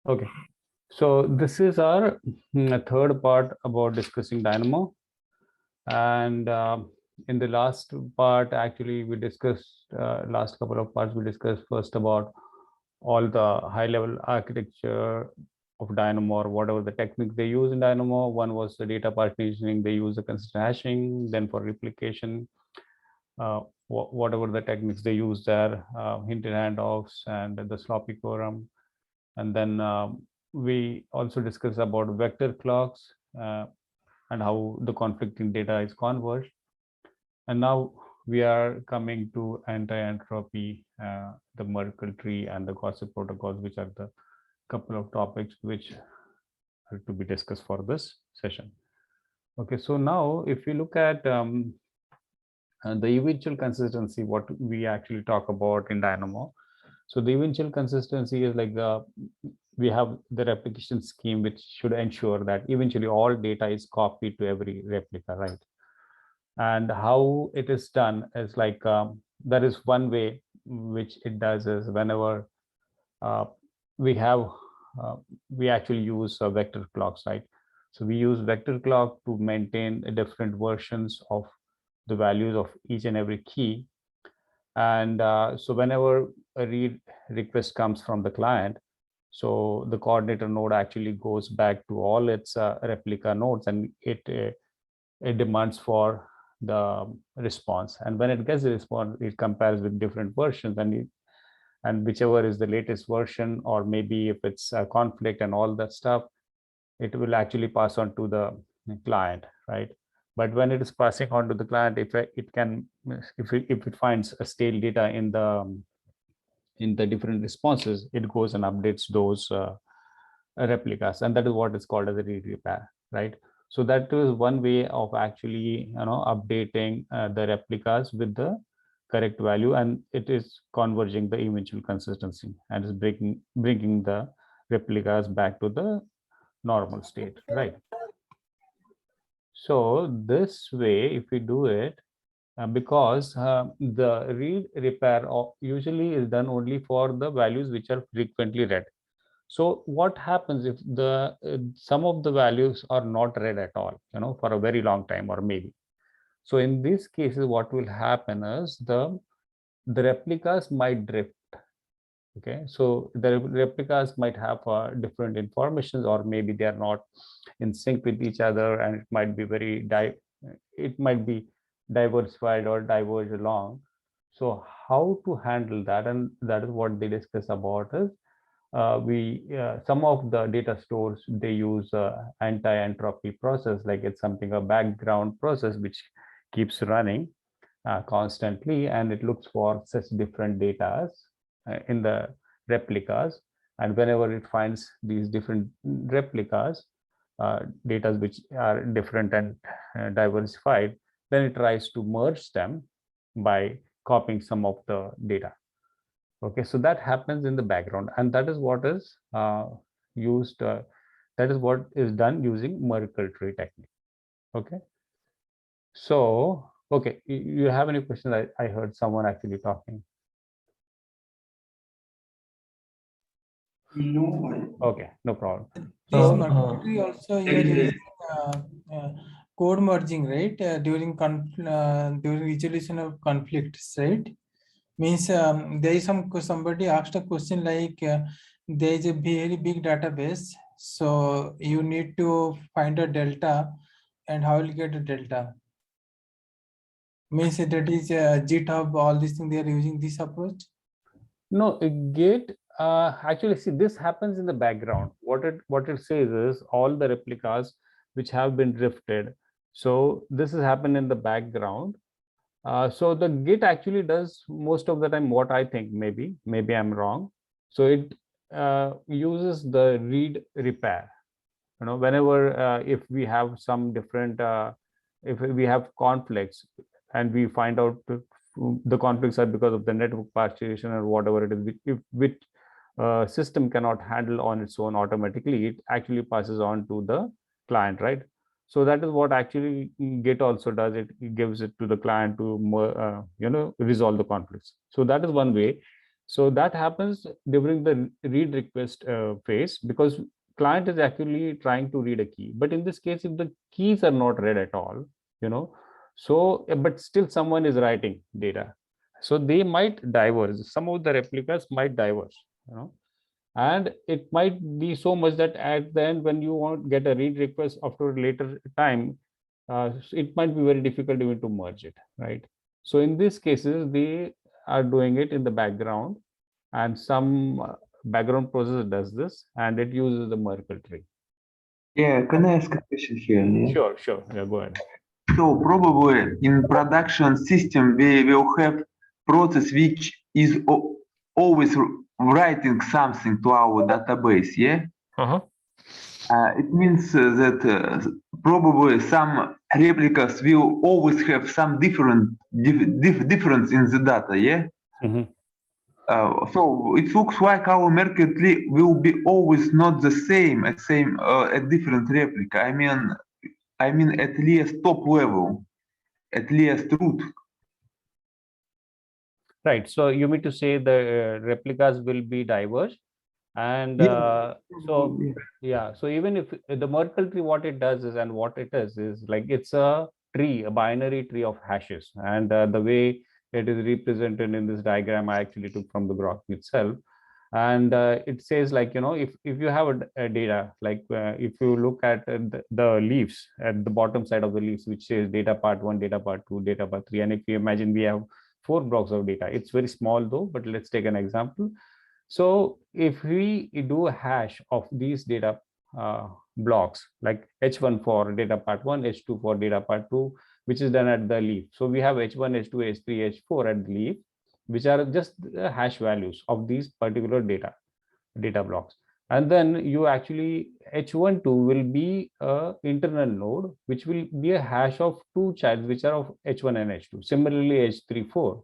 Okay, so this is our third part about discussing Dynamo. And in the last part, actually, we discussed, last couple of parts, we discussed first about all the high level architecture of Dynamo or whatever the technique they use in Dynamo. One was the data partitioning, they use the consistent hashing, then for replication, whatever the techniques they use there, hinted handoffs and the sloppy quorum. And then we also discussed about vector clocks and how the conflicting data is converged. And now we are coming to anti-entropy, the Merkel tree and the gossip protocols, which are the couple of topics which are to be discussed for this session. Okay, so now if you look at the eventual consistency, what we actually talk about in Dynamo. So the eventual consistency is like we have the replication scheme which should ensure that eventually all data is copied to every replica, right? And how it is done is like there is one way which it does is whenever uh, we have we actually use vector clocks, right? So we use vector clock to maintain different versions of the values of each and every key. And so whenever a read request comes from the client, so the coordinator node actually goes back to all its replica nodes, and it demands for the response. And when it gets the response, it compares with different versions, and whichever is the latest version, or maybe if it's a conflict and all that stuff, it will actually pass on to the client, right? But when it is passing on to the client, if it can, if it finds a stale data in the different responses, it goes and updates those replicas, and that is what is called as a read repair, right? So that is one way of actually updating the replicas with the correct value, and it is converging the eventual consistency and is bringing the replicas back to the normal state, right? So this way, if we do it, because the read repair usually is done only for the values which are frequently read. So what happens if the some of the values are not read at all, for a very long time, or maybe. So in these cases, what will happen is the replicas might drift. Okay, so the replicas might have different informations, or maybe they are not in sync with each other, and it might be it might be diversified or diverge along. So how to handle that, and that is what they discuss about is some of the data stores, they use anti-entropy process, like it's something, a background process which keeps running constantly, and it looks for such different data in the replicas. And whenever it finds these different replicas, data which are different and diversified, then it tries to merge them by copying some of the data. Okay, so that happens in the background, and that is what is used. That is what is done using Merkel tree technique. Okay, so okay, you have any questions? I heard someone actually talking. No. Okay, no problem. This So Merkel tree also you are using code merging, right? During resolution of conflicts, right? Means there is somebody asked a question like there is a very big database, so you need to find a delta, and how will you get a delta? Means that is GitHub, all these things they are using this approach. no, Git actually, see, this happens in the background. What it says is all the replicas which have been drifted. So this has happened in the background. So the Git actually does most of the time what I think. Maybe I'm wrong. So it uses the read repair. Whenever if we have some different, if we have conflicts, and we find out the conflicts are because of the network partition or whatever it is, which system cannot handle on its own automatically, it actually passes on to the client, right? So that is what actually Git also does. It gives it to the client to resolve the conflicts. So that is one way. So that happens during the read request phase, because client is actually trying to read a key. But in this case, if the keys are not read at all, so but still someone is writing data, so they might diverge. Some of the replicas might diverge, and it might be so much that at the end, when you want get a read request after a later time, it might be very difficult even to merge it, right? So in these cases, they are doing it in the background, and some background process does this, and it uses the Merkel tree. Yeah, can I ask a question here? Yeah? Sure. Yeah, go ahead. So probably in production system, we will have process which is always writing something to our database, yeah? It means that probably some replicas will always have some difference in the data, yeah? So it looks like our Merkel tree will be always not the same, a different replica. I mean at least top level, at least root. Right. So you mean to say the replicas will be diverse, and so yeah. So even if the Merkel tree, what it does is, and what it is like it's a tree, a binary tree of hashes, and the way it is represented in this diagram, I actually took from the graph itself. And it says, like, if you have a data, like if you look at the leaves at the bottom side of the leaves, which says data part 1, data part 2, data part 3, and if you imagine we have 4 blocks of data, it's very small though, but let's take an example. So if we do a hash of these data blocks, like h1 for data part 1, h2 for data part 2, which is done at the leaf. So we have h1, h2, h3, h4 at the leaf, which are just the hash values of these particular data blocks. And then you actually h12 will be a internal node, which will be a hash of 2 childs, which are of h1 and h2. Similarly, h34.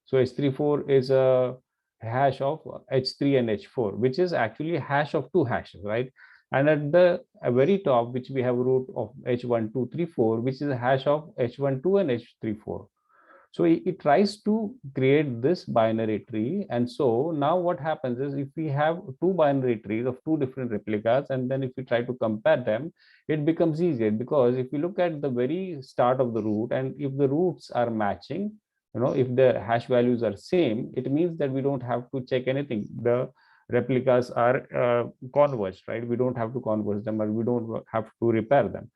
So h34 is a hash of h3 and h4, which is actually a hash of 2 hashes, right? And at the very top, which we have root of h1234, which is a hash of h12 and h34. So it tries to create this binary tree. And so now what happens is, if we have 2 binary trees of 2 different replicas, and then if we try to compare them, it becomes easier, because if you look at the very start of the root, and if the roots are matching, if the hash values are same, it means that we don't have to check anything. The replicas are converged, right? We don't have to converge them, or we don't have to repair them.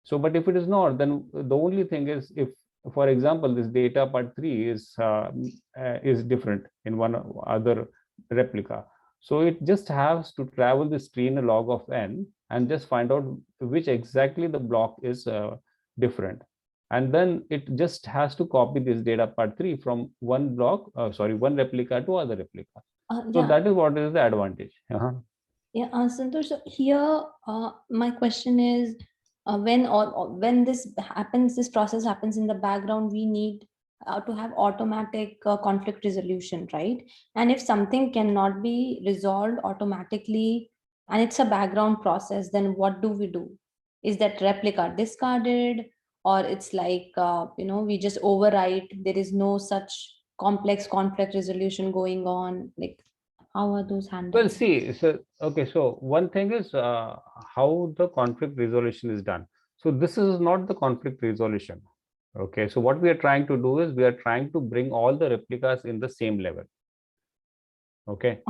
So, but if it is not, then the only thing is, if, for example, this data part 3 is different in one other replica, so it just has to travel this tree in a log of n and just find out which exactly the block is different, and then it just has to copy this data part 3 from one one replica to other replica. So Yeah. that is what is the advantage. Yeah, Santosh, so here my question is, when this happens, this process happens in the background, we need to have automatic conflict resolution, right? And if something cannot be resolved automatically and it's a background process, then what do we do? Is that replica discarded, or it's like we just overwrite? There is no such complex conflict resolution going on. Like, how are those handled? Well, see, so okay, so one thing is how the conflict resolution is done. So this is not the conflict resolution. Okay, so what we are trying to do is, we are trying to bring all the replicas in the same level. Okay,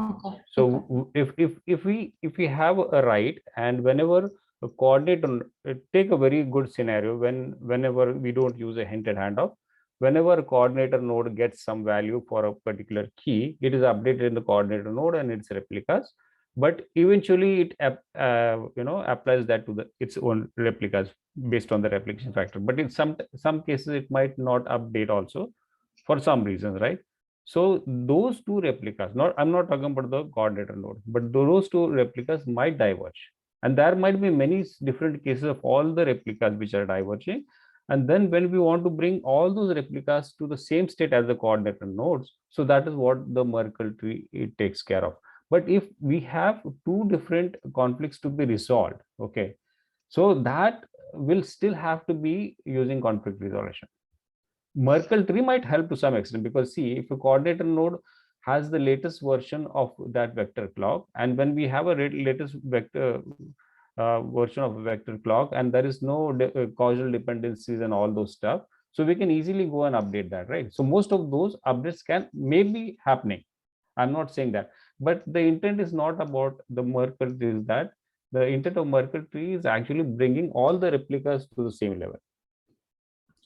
so if we have a write, and whenever a coordinate, take a very good scenario, whenever we don't use a hinted handoff, whenever a coordinator node gets some value for a particular key, it is updated in the coordinator node and its replicas, but eventually it applies that to its own replicas based on the replication factor. But in some cases, it might not update also for some reasons, right? So those 2 replicas, I'm not talking about the coordinator node, but those 2 replicas might diverge. And there might be many different cases of all the replicas which are diverging. And then when we want to bring all those replicas to the same state as the coordinator nodes, so that is what the Merkel tree it takes care of. But if we have 2 different conflicts to be resolved, okay, so that will still have to be using conflict resolution. Merkel tree might help to some extent, because see, if a coordinator node has the latest version of that vector clock. And when we have a latest vector version of a vector clock, and there is no causal dependencies and all those stuff, so we can easily go and update that, right? So most of those updates can maybe happening. I'm not saying that, but the intent is not about the Merkel tree. Is that the intent of Merkel tree is actually bringing all the replicas to the same level.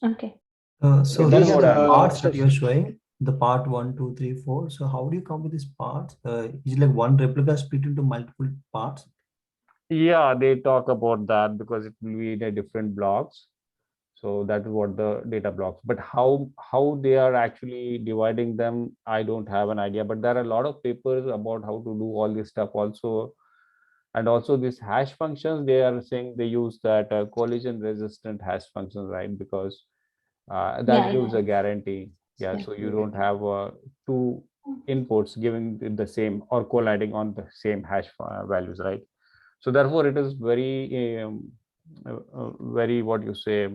Okay. So Okay, these are the that's what parts that you're showing, the part 1, 2, 3, 4. So how do you come with these parts? Is it like one replica split into multiple parts? Yeah, they talk about that because it will be in a different blocks. So that is what the data blocks. But how they are actually dividing them, I don't have an idea. But there are a lot of papers about how to do all this stuff also. And also these hash functions, they are saying they use that collision resistant hash functions, right? Because that gives a guarantee. Yeah, so you don't have two inputs giving the same or colliding on the same hash values, right? So therefore it is very very, what you say,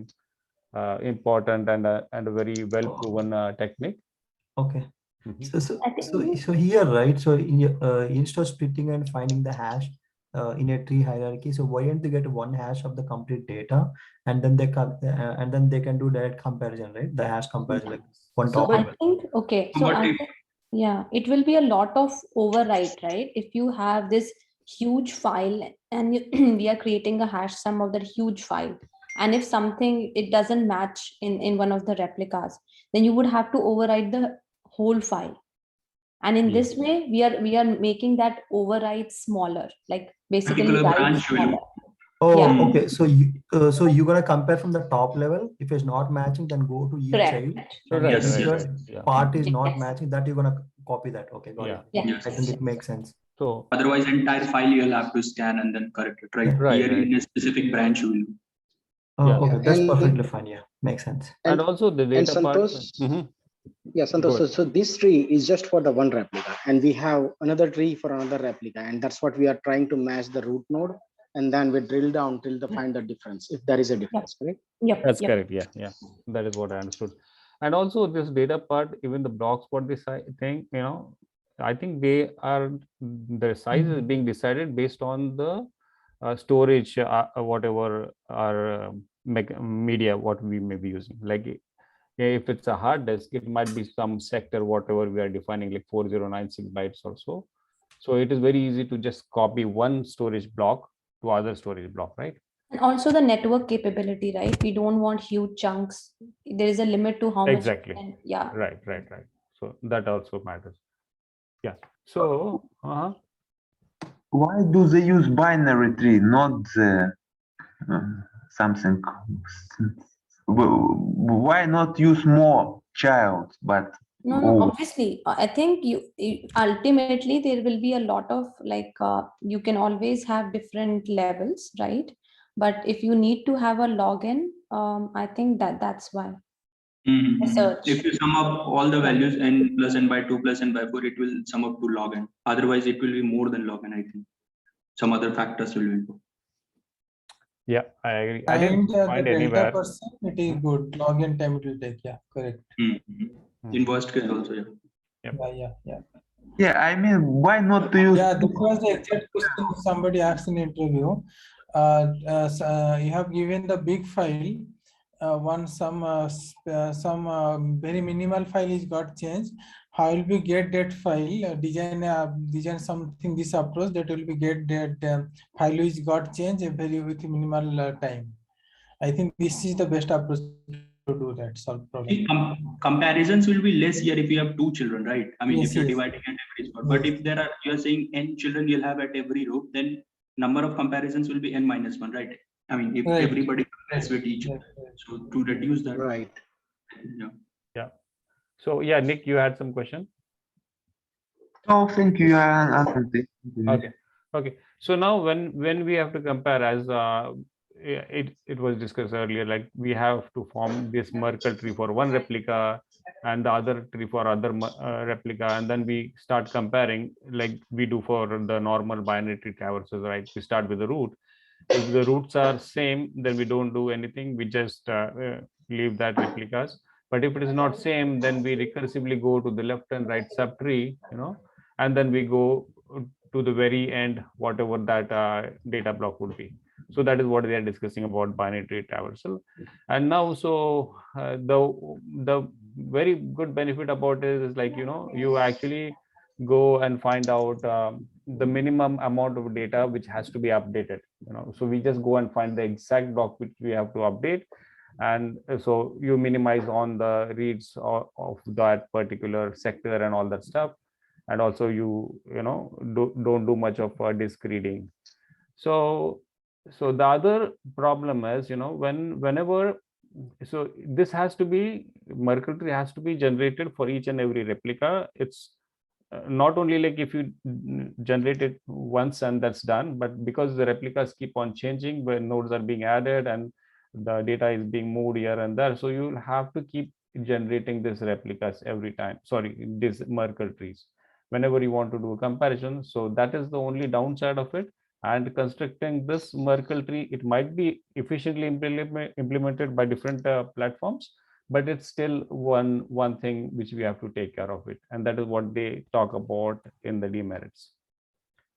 important and a very well proven technique. Okay. Mhm. So here, right? So in your instead of splitting and finding the hash in a tree hierarchy, so why don't they get one hash of the complete data, and then they can do direct comparison, right? The hash comparison, like one top I level. think, okay, so But I if think, yeah, it will be a lot of overwrite, right? If you have this huge file and we are creating a hash sum of that huge file, and if something it doesn't match in one of the replicas, then you would have to overwrite the whole file. And in this way, we are making that overwrite smaller, like basically particular write branch will smaller. Oh, Yeah. okay. So you're gonna compare from the top level. If it's not matching, then go to each Correct. child. So And right, Yes, if right, yes. right. your Yeah. part is not Yes. matching, that you're gonna copy that. Okay, got Yeah. it. Yes. I think it makes sense. So Otherwise, entire file you'll have to scan and then correct it, right? Yeah. Right, Here right. in a specific branch you will. Yeah. Okay, that's And perfectly fine. Yeah, makes sense. And also the and data part. Santosh, Mhm. yeah, Go Santosh. ahead. So this tree is just for the one replica, and we have another tree for another replica, and that's what we are trying to match the root node, and then we drill down till to find the difference, if there is a difference, correct? Yep. That's Yep. correct. Yeah, yeah. That is what I understood. And also this data part, even the blocks, what this thing, I think they are, the size is being decided based on the storage, whatever our media, what we may be using. Like if it's a hard disk, it might be some sector, whatever we are defining, like 4096 bytes or so. So it is very easy to just copy one storage block to other storage block, right? And also the network capability, right? We don't want huge chunks. There is a limit to how much. Exactly. Yeah. Right. So that also matters. Yeah. So Why do they use binary tree, not the something? Why not use more child, but No, obviously, I think you ultimately there will be a lot of like you can always have different levels, right? But if you need to have a login, I think that's why. Search. If you sum up all the values n plus n by 2 plus n by 4, it will sum up to log n. Otherwise, it will be more than log n, I think. Some other factors will be involved. yeah, I agree. I didn't And the find delta anywhere. percent, it is good. Login time it will take. Yeah, correct. In worst case also, yeah. Yeah. I mean, why not to use? Yeah, this was the exact question somebody asked in the interview. You have given the big file, some very minimal file is got changed. How will we get that file? Design something this approach that will be get that file which got changed very with minimal time. I think this is the best approach to do that, solve problem. Comparisons will be less here if you have 2 children, right? I mean, Yes, if you're yes. dividing at every spot. But if you're saying n children you'll have at every row, then number of comparisons will be n minus 1, right? I mean, if Right. everybody compares with each other. So to reduce that. Right. Yeah. So yeah, Nick, you had some question. Oh, thank you. Okay. So now when we have to compare, as it was discussed earlier, like we have to form this Merkel tree for one replica and the other tree for other replica, and then we start comparing like we do for the normal binary tree traverses, right? We start with the root. If the roots are same, then we don't do anything. We just leave that replicas. But if it is not same, then we recursively go to the left and right subtree, and then we go to the very end, whatever that data block would be. So that is what they are discussing about binary tree traversal. And now, so the very good benefit about it is like, you actually go and find out the minimum amount of data which has to be updated. So we just go and find the exact block which we have to update, and so you minimize on the reads of that particular sector and all that stuff, and also don't do much of disk reading. So the other problem is, whenever, so this has to be, Merkel tree has to be generated for each and every replica. It's not only like if you generate it once and that's done, but because the replicas keep on changing, where nodes are being added and the data is being moved here and there, so you'll have to keep generating these replicas every time, these Merkel trees, whenever you want to do a comparison. So that is the only downside of it. And constructing this Merkel tree, it might be efficiently implemented by different platforms, but it's still one thing which we have to take care of it, and that is what they talk about in the demerits.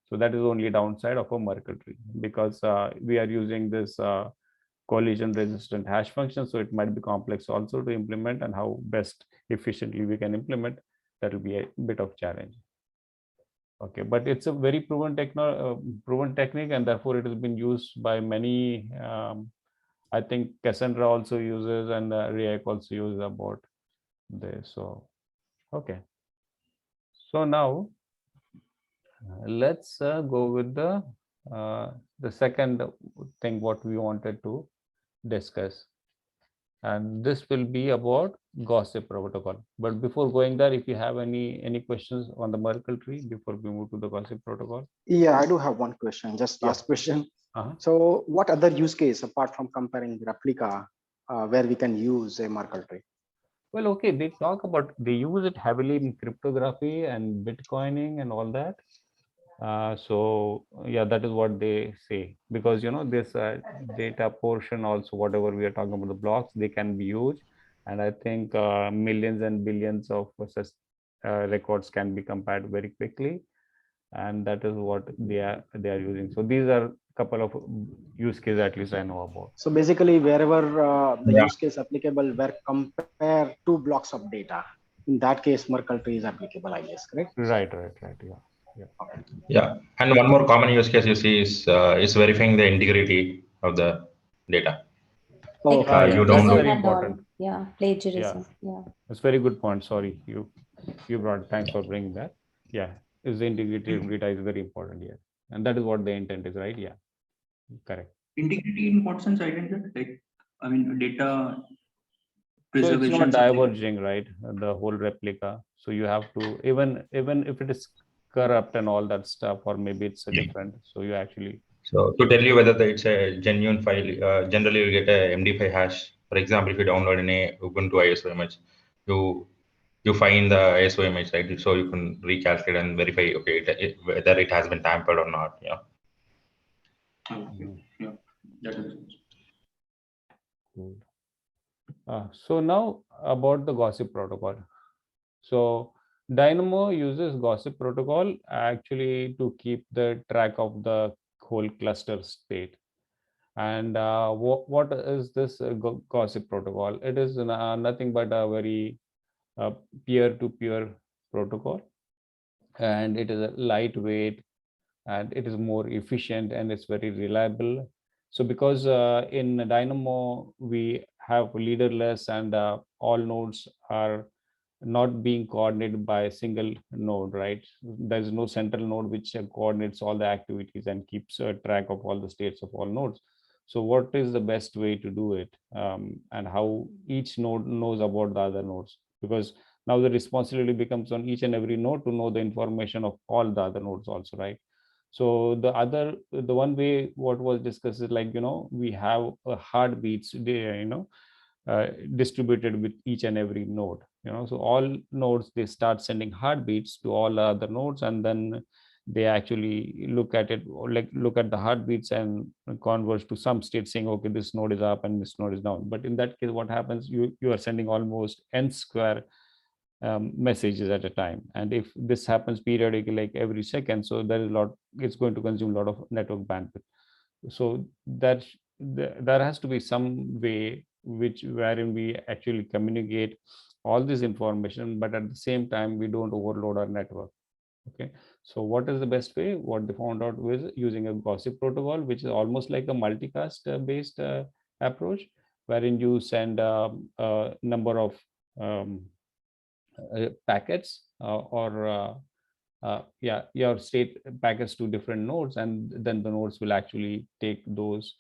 So that is only downside of a Merkel tree, because we are using this collision resistant hash function, so it might be complex also to implement, and how best efficiently we can implement, that will be a bit of challenge. Okay, but it's a very proven technique, and therefore it has been used by many. I think Cassandra also uses, and React also uses about this. So, okay. So now let's go with the second thing what we wanted to discuss, and this will be about gossip protocol. But before going there, if you have any questions on the Merkel tree before we move to the gossip protocol. Yeah, I do have one question, just last question. So what other use case apart from comparing replica where we can use a Merkel tree? Well, okay, they use it heavily in cryptography and Bitcoining and all that. So yeah, that is what they say, because this data portion also, whatever we are talking about, the blocks, they can be huge, and I think millions and billions of such records can be compared very quickly, and that is what they are using. So these are a couple of use cases at least I know about. So basically, wherever the use case applicable, where compare two blocks of data, in that case, Merkel tree is applicable, I guess, correct? Right. Yeah, and one more common use case you see is verifying the integrity of the data. Oh, Like you that's don't very plagiarism and all. important. Yeah, plagiarism. Yeah. That's very good point. Sorry, you brought. Thanks for bringing that. Yeah, is the integrity of data is very important here, and that is what the intent is, right? Yeah, correct. Integrity in what sense? I didn't get. Like, I mean, data preservation. So it's not diverging, right? The whole replica. So you have to, even if it is corrupt and all that stuff, or maybe it's a different. So you actually. So to tell you whether it's a genuine file, generally you get a MD5 hash. For example, if you download any Ubuntu ISO image, you find the ISO image, right? So you can recalculate and verify, okay, whether it has been tampered or not. Yeah. Okay. Yeah, that makes sense. Cool. So now about the gossip protocol. So Dynamo uses gossip protocol actually to keep the track of the whole cluster state. And what is this gossip protocol? It is nothing but a very peer-to-peer protocol, and it is a lightweight, and it is more efficient, and it's very reliable. So because in Dynamo we have leaderless, and all nodes are not being coordinated by a single node, right? There's no central node which coordinates all the activities and keeps track of all the states of all nodes. So what is the best way to do it, and how each node knows about the other nodes? Because now the responsibility becomes on each and every node to know the information of all the other nodes also, right? So the one way what was discussed is like, we have a heartbeats, distributed with each and every node. So all nodes, they start sending heartbeats to all other nodes, and then they actually look at it, or like look at the heartbeats and converge to some state saying, okay, this node is up and this node is down. But in that case, what happens, you are sending almost n square messages at a time. And if this happens periodically, like every second, so there is a lot, it's going to consume a lot of network bandwidth. So that there has to be some way wherein we actually communicate all this information, but at the same time, we don't overload our network. Okay, so what is the best way? What they found out was using a gossip protocol, which is almost like a multicast based approach, wherein you send a number of packets your state packets to different nodes, and then the nodes will actually take those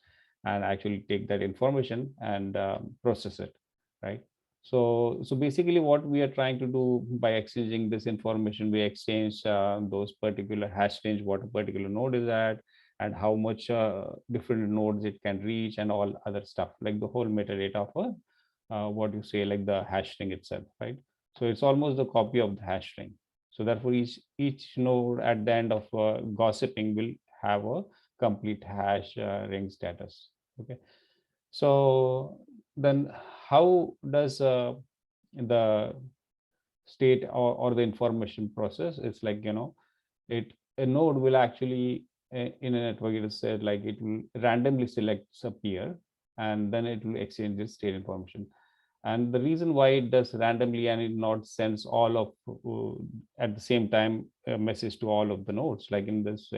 and actually take that information and process it, right? So basically what we are trying to do by exchanging this information, we exchange those particular hash range, what a particular node is at, and how much different nodes it can reach, and all other stuff, like the whole metadata of what you say, like the hash string itself, right? So it's almost the copy of the hash string. So therefore, each node at the end of gossiping will have a complete hash ring status. Okay. So then, how does the state or the information process? It's like, a node will actually in a network, it is said like it will randomly select a peer, and then it will exchange this state information. And the reason why it does randomly and it not sends all of at the same time a message to all of the nodes, like in this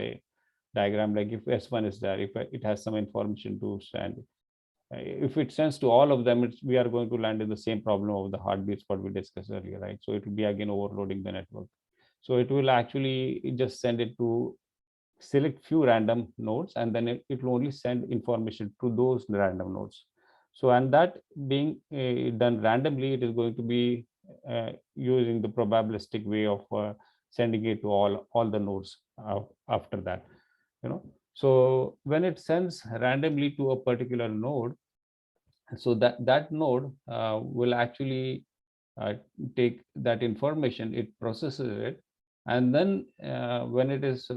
diagram, like if S1 is there, if it has some information to send, if it sends to all of them, we are going to land in the same problem of the heartbeats what we discussed earlier, right? So it will be again overloading the network. So it will actually just send it to select few random nodes, and then it will only send information to those random nodes. So, and that being done randomly, it is going to be using the probabilistic way of sending it to all the nodes after that, So when it sends randomly to a particular node, so that node will actually take that information, it processes it, and then when it is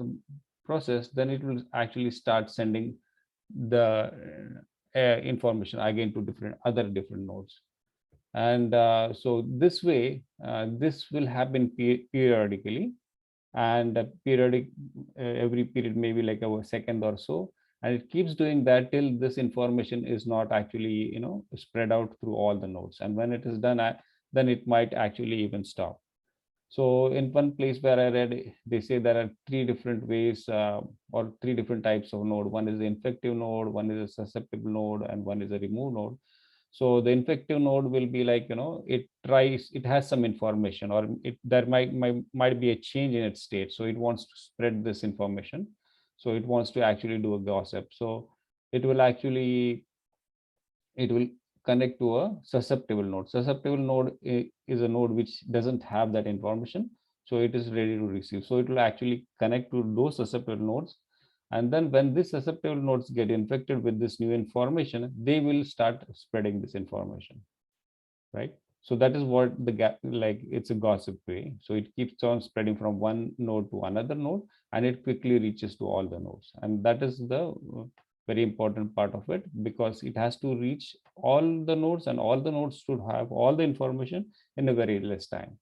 processed, then it will actually start sending the information again to different nodes. And so this way, this will happen periodically, and every period maybe like a second or so, and it keeps doing that till this information is not actually spread out through all the nodes. And when it is done, then it might actually even stop. So in one place where I read, they say there are three different ways or three different types of node. One is the infective node, one is a susceptible node, and one is a remove node. So the infective node will be like, it has some information, or there might be a change in its state. So it wants to spread this information. So it wants to actually do a gossip. So it will connect to a susceptible node. Susceptible node is a node which doesn't have that information. So it is ready to receive. So it will actually connect to those susceptible nodes. And then when these susceptible nodes get infected with this new information, they will start spreading this information, right? So that is what the gap, like it's a gossip way. So it keeps on spreading from one node to another node, and it quickly reaches to all the nodes. And that is the very important part of it, because it has to reach all the nodes, and all the nodes should have all the information in a very less time.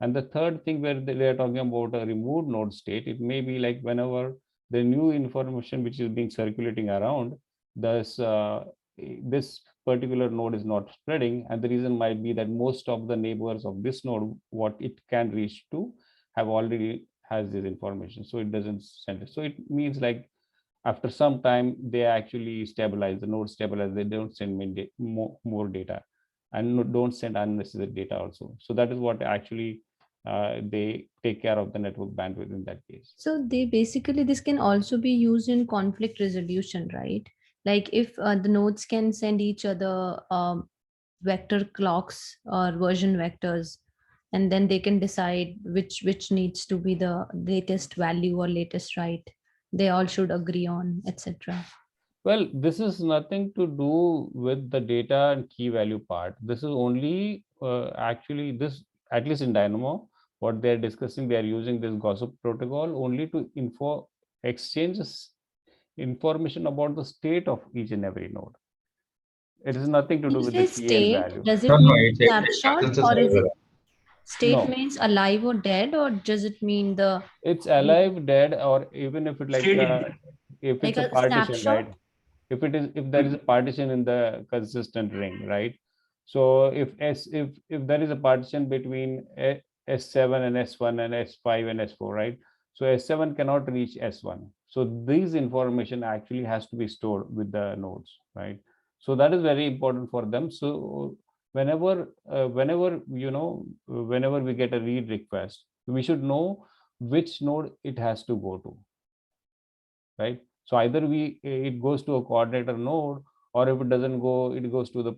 And the third thing where they are talking about a removed node state, it may be like whenever the new information which is being circulating around, this particular node is not spreading, and the reason might be that most of the neighbors of this node, what it can reach to, have already has this information, so it doesn't send it. So it means like after some time they actually stabilize, the node stabilize, they don't send more data, and don't send unnecessary data also. So that is what actually they take care of the network bandwidth in that case. So this can also be used in conflict resolution, right? Like if the nodes can send each other vector clocks or version vectors, and then they can decide which needs to be the latest value or latest write. They all should agree on, etc. Well, this is nothing to do with the data and key value part. This is only actually this, at least in Dynamo, what they're discussing, they are using this gossip protocol only to exchange information about the state of each and every node. It has nothing to do You with say the key and state, value. does No, it no, mean it's a snapshot, consensus or is it level. state No. means alive or dead, or does it mean the It's alive, dead, or even if it like if like it's a a partition, snapshot? right? If there is a partition in the consistent ring, right? So if there is a partition between S7 and S1 and S5 and S4, right? So S7 cannot reach S1. So these information actually has to be stored with the nodes, right? So that is very important for them. So whenever whenever we get a read request, we should know which node it has to go to, right? So either it goes to a coordinator node, or if it doesn't go, it goes to the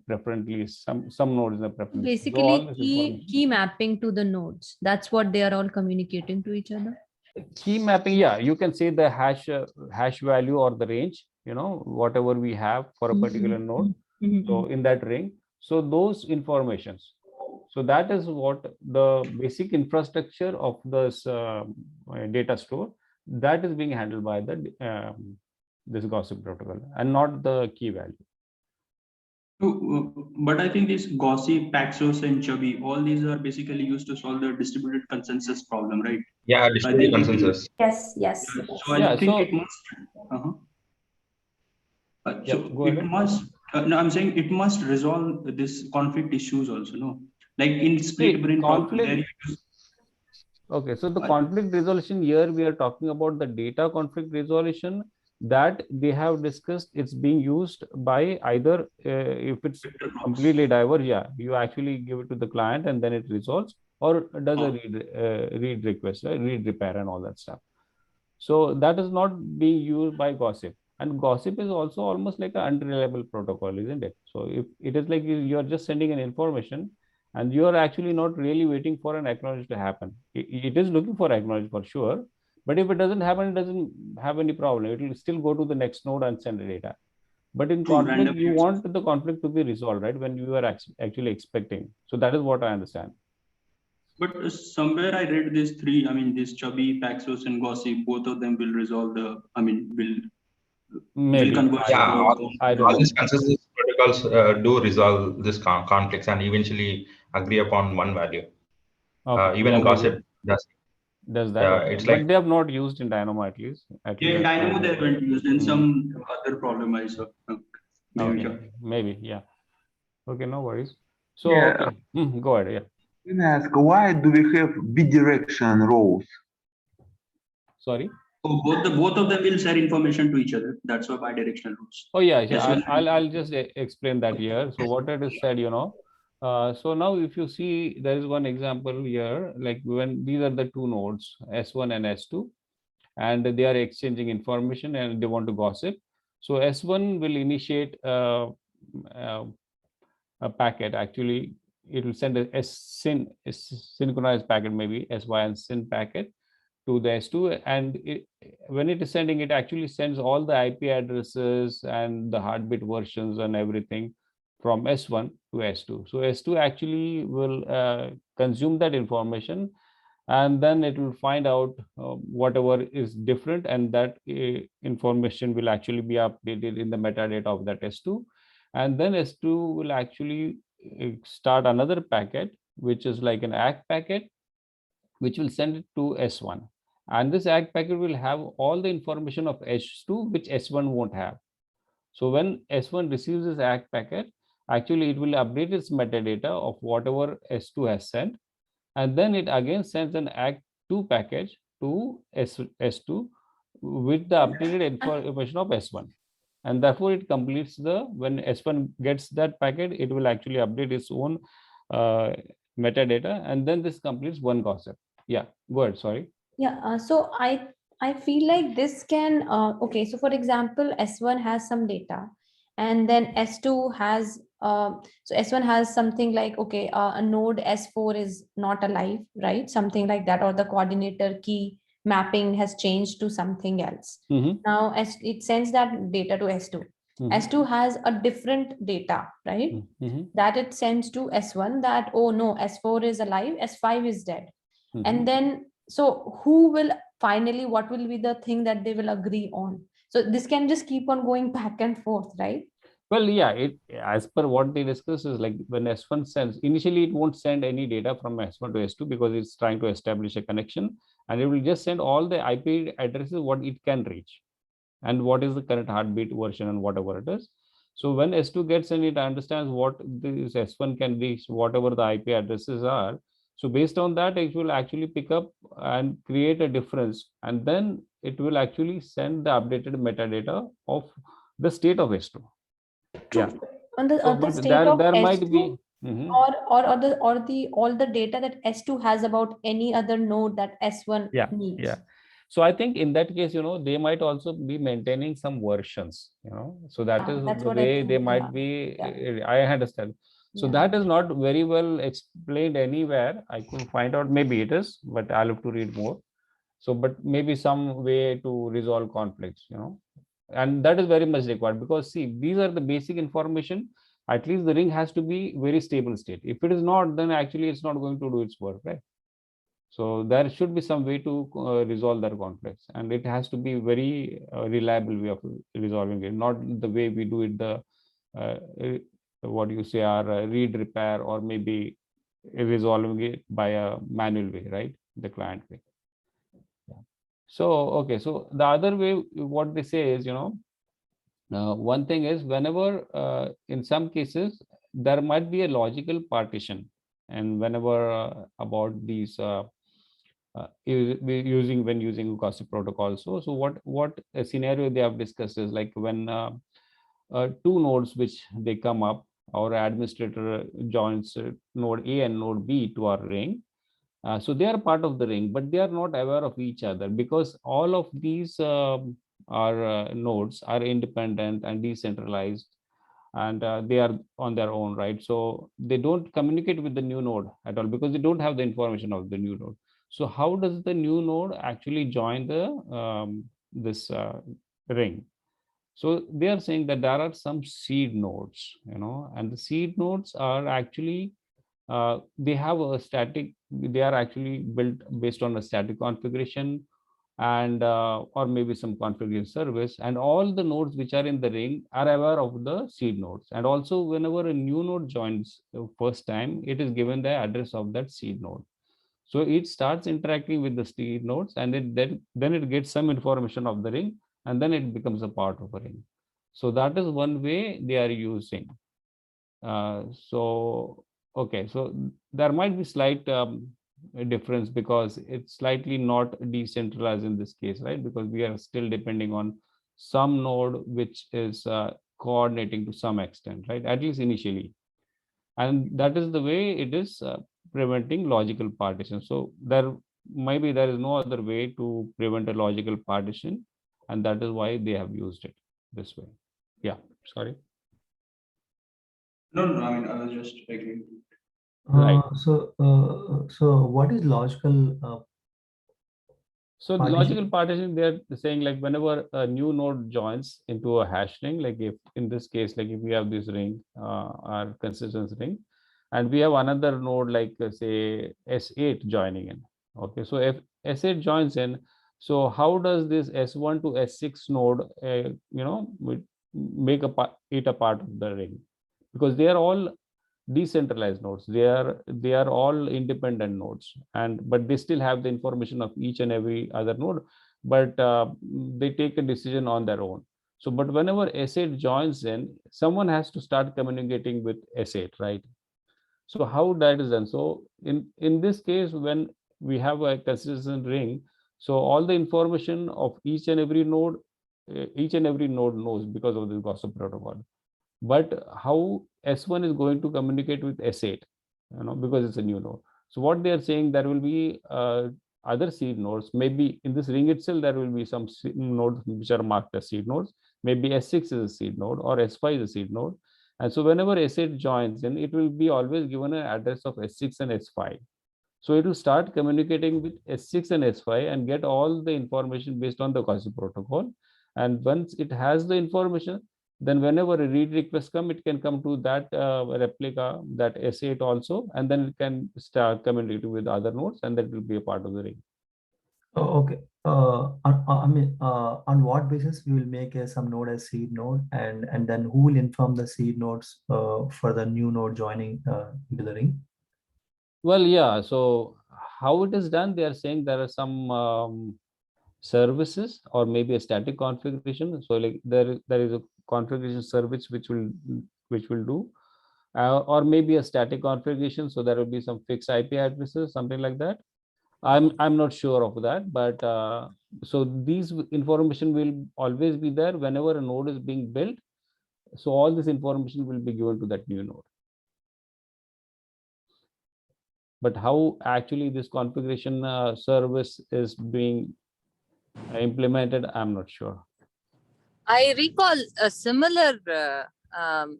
preferentially some nodes in the preference. So Basically, all this information. key mapping to the nodes. That's what they are all communicating to each other. Key mapping, yeah, you can say the hash value or the range, whatever we have for a particular node. So in that ring, so those informations. So that is what the basic infrastructure of this data store, that is being handled by the this gossip protocol and not the key value. But I think this gossip, Paxos, and Chubby, all these are basically used to solve the distributed consensus problem, right? Yeah, distributed consensus. Yes. So I think it must. So it must. No, I'm saying it must resolve this conflict issues also. No, like in split brain problem. Okay, so the conflict resolution here, we are talking about the data conflict resolution that they have discussed. It's being used by either if it's completely diverse, yeah, you actually give it to the client and then it resolves, or does a read request, read repair and all that stuff. So that is not being used by gossip. And gossip is also almost like an unreliable protocol, isn't it? So if it is like you're just sending an information, and you are actually not really waiting for an acknowledge to happen. It is looking for acknowledge for sure, but if it doesn't happen, it doesn't have any problem. It will still go to the next node and send the data. But in conflict, you want the conflict to be resolved, right? When you are actually expecting. So that is what I understand. But somewhere I read these three. I mean, this Chubby, Paxos, and Gossip. Both of them will resolve the. I mean, will converge. Yeah, all these consensus protocols do resolve this conflicts and eventually agree upon one value. Okay. Even gossip does that. Okay. It's but like they have not used in Dynamo at least. In Dynamo they haven't used. In some other problem I saw. Maybe, yeah. Okay, no worries. So okay. Go ahead. Yeah. Can I ask, why do we have bidirection rows? Sorry. So both of them will share information to each other. That's why bidirectional rows. Oh yeah. I'll just explain that here. So what it is said, so now if you see, there is one example here, like when these are the two nodes, S1 and S2, and they are exchanging information and they want to gossip. So S1 will initiate a packet. Actually, it will send a synchronized packet, maybe SY and SYN packet to the S2, and when it is sending, it actually sends all the IP addresses and the heartbeat versions and everything from S1 to S2. So S2 actually will consume that information, and then it will find out whatever is different, and that information will actually be updated in the metadata of that S2. And then S2 will actually start another packet, which is like an ACK packet, which will send it to S1. And this ACK packet will have all the information of S2, which S1 won't have. So when S1 receives this ACK packet, actually it will update its metadata of whatever S2 has sent. And then it again sends an ACK2 package to S2 with the updated information of S1. And therefore it completes when S1 gets that packet, it will actually update its own metadata, and then this completes one gossip. Yeah, go ahead, sorry. Yeah, so I feel like this can, okay, so for example, S1 has some data, and then S2 has, so S1 has something like, okay, a node S4 is not alive, right? Something like that, or the coordinator key mapping has changed to something else. Now it sends that data to S2. S2 has a different data, right? That it sends to S1 that, oh no, S4 is alive, S5 is dead. And then, so who will finally, what will be the thing that they will agree on? So this can just keep on going back and forth, right? Well, yeah, it as per what they discuss is like when S1 sends, initially it won't send any data from S1 to S2 because it's trying to establish a connection, and it will just send all the IP addresses what it can reach and what is the current heartbeat version and whatever it is. So when S2 gets in, it understands what this S1 can reach, whatever the IP addresses are. So based on that, it will actually pick up and create a difference, and then it will actually send the updated metadata of the state of S2. Yeah. On the, So, on the but state of there S2, might be or all the data that S2 has about any other node that S1 needs. Yeah. So I think in that case, they might also be maintaining some versions, so that is That's the what I way think, they might yeah. be. I understand. So Yeah. that is not very well explained anywhere. I could find out, maybe it is, but I'll have to read more. So, but maybe some way to resolve conflicts, and that is very much required, because see, these are the basic information. At least the ring has to be very stable state. If it is not, then actually it's not going to do its work, right? So there should be some way to resolve their conflicts, and it has to be very reliable way of resolving it, not the way we do it, the what you say are read, repair, or maybe resolving it by a manual way, right? The client way. Yeah. So okay, so the other way, what they say is, one thing is, whenever in some cases there might be a logical partition, and whenever about these when using gossip protocol. So what a scenario they have discussed is like when two nodes which they come up, our administrator joins node A and node B to our ring. So they are part of the ring, but they are not aware of each other, because all of these nodes are independent and decentralized, and they are on their own, right? So they don't communicate with the new node at all, because they don't have the information of the new node. So how does the new node actually join the this ring? So they are saying that there are some seed nodes, and the seed nodes are actually they have a static, they are actually built based on a static configuration, and or maybe some configuration service, and all the nodes which are in the ring are aware of the seed nodes. And also, whenever a new node joins the first time, it is given the address of that seed node. So it starts interacting with the seed nodes, and then it gets some information of the ring, and then it becomes a part of a ring. So that is one way they are using. So okay, so there might be slight difference, because it's slightly not decentralized in this case, right? Because we are still depending on some node which is coordinating to some extent, right? At least initially, and that is the way it is preventing logical partition. So there is no other way to prevent a logical partition, and that is why they have used it this way. Yeah, sorry. No, I mean, I was just agreeing. Right. So what is logical? So the logical partition, they're saying like whenever a new node joins into a hash ring, like if in this case, like if we have this ring, our consistency ring, and we have another node like say S8 joining in. Okay, so if S8 joins in, so how does this S1 to S6 node, make it a part of the ring? Because they are all decentralized nodes, they are all independent nodes, but they still have the information of each and every other node, but they take a decision on their own. So but whenever S8 joins in, someone has to start communicating with S8, right? So how that is done? So in this case, when we have a consistent ring, so all the information of each and every node knows because of this gossip protocol. But how S1 is going to communicate with S8, because it's a new node. So what they are saying, there will be other seed nodes. Maybe in this ring itself, there will be some nodes which are marked as seed nodes. Maybe S6 is a seed node, or S5 is a seed node. And so whenever S8 joins in, it will be always given an address of S6 and S5. So it will start communicating with S6 and S5 and get all the information based on the gossip protocol. And once it has the information, then whenever a read request come, it can come to that replica, that S8 also, and then it can start communicating with other nodes, and that will be a part of the ring. Oh, okay. On what basis we will make some node as seed node, and then who will inform the seed nodes for the new node joining into the ring? Well, yeah. So how it is done? They are saying there are some services or maybe a static configuration. So like there is a configuration service which will do, or maybe a static configuration. So there will be some fixed IP addresses, something like that. I'm not sure of that, but so these information will always be there whenever a node is being built. So all this information will be given to that new node. But how actually this configuration service is being implemented, I'm not sure. I recall a similar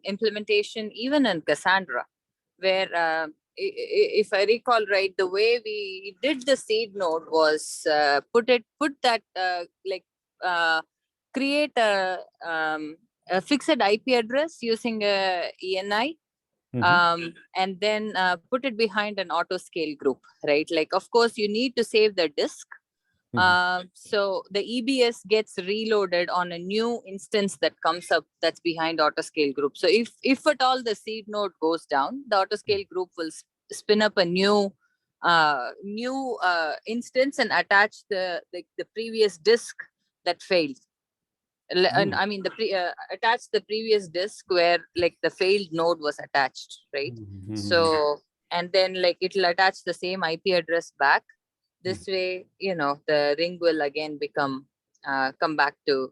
implementation even in Cassandra, where if I recall right, the way we did the seed node was create a fixed IP address using a ENI. And then put it behind an auto scale group, right? Like, of course, you need to save the disk. So the EBS gets reloaded on a new instance that comes up that's behind autoscale group. So if at all the seed node goes down, the autoscale group will spin up a new instance and attach the previous disk that failed. And I mean attach the previous disk where like the failed node was attached, right? So and then like it'll attach the same IP address back. This way, you know, the ring will again become come back to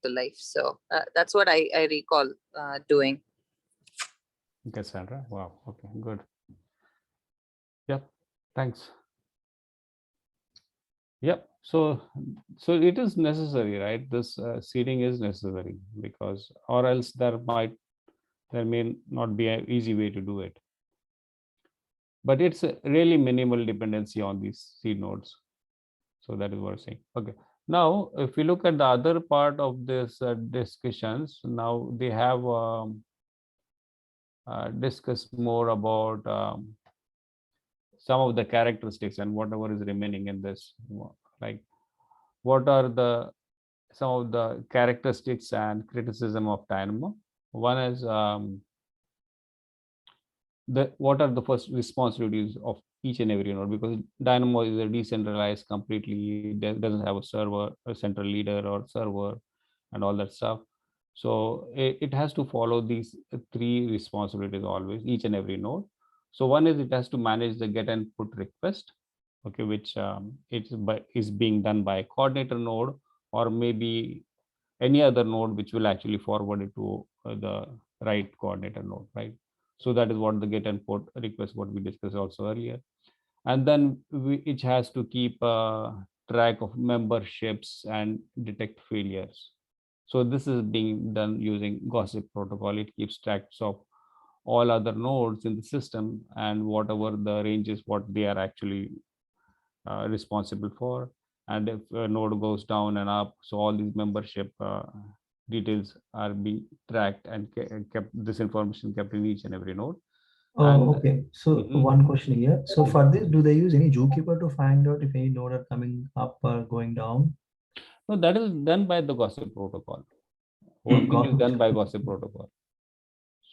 life. So that's what I recall doing. Cassandra. Wow. Okay. Good. Yep. Thanks. Yep. So it is necessary, right? This seeding is necessary, because or else there may not be an easy way to do it. But it's a really minimal dependency on these seed nodes. So that is what I'm saying. Okay. Now, if we look at the other part of this discussions, now they have discussed more about some of the characteristics and whatever is remaining in this, like what are some of the characteristics and criticism of Dynamo. One is what are the first responsibilities of each and every node, because Dynamo is a decentralized completely, doesn't have a server, a central leader or server and all that stuff. So it has to follow these three responsibilities always, each and every node. So one is it has to manage the get and put request, okay, which is being done by a coordinator node or maybe any other node which will actually forward it to the right coordinator node, right? So that is what the get and put request, what we discussed also earlier. And then it has to keep track of memberships and detect failures. So this is being done using gossip protocol. It keeps tracks of all other nodes in the system and whatever the ranges, what they are actually responsible for. And if a node goes down and up, so all these membership details are being tracked and kept, this information kept in each and every node. Okay, so one question here. So for this, do they use any zookeeper to find out if any node are coming up or going down? No, that is done by the gossip protocol. Whole thing is done by gossip protocol.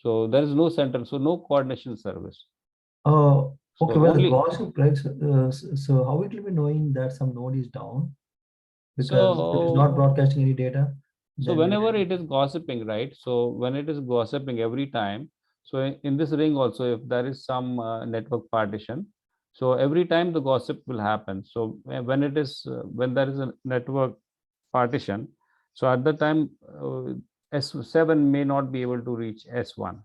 So there is no central, so no coordination service. Oh, okay. So Well, only, gossip, right? So how it will be knowing that some node is down? Because if it's not broadcasting any data. So whenever it is gossiping, right? So when it is gossiping every time, so in this ring also, if there is some network partition, so every time the gossip will happen. So when it is when there is a network partition, so at the time S7 may not be able to reach S1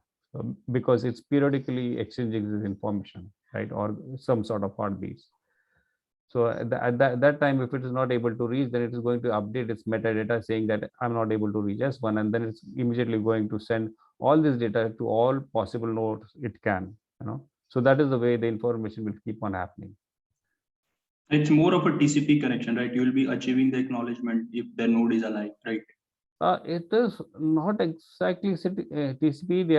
because it's periodically exchanging this information, right? Or some sort of heartbeats. So at that time, if it is not able to reach, then it is going to update its metadata saying that I'm not able to reach S1, and then it's immediately going to send all this data to all possible nodes it can, you know. So that is the way the information will keep on happening. It's more of a TCP connection, right? You will be achieving the acknowledgement if the node is alive, right? It is not exactly TCP. They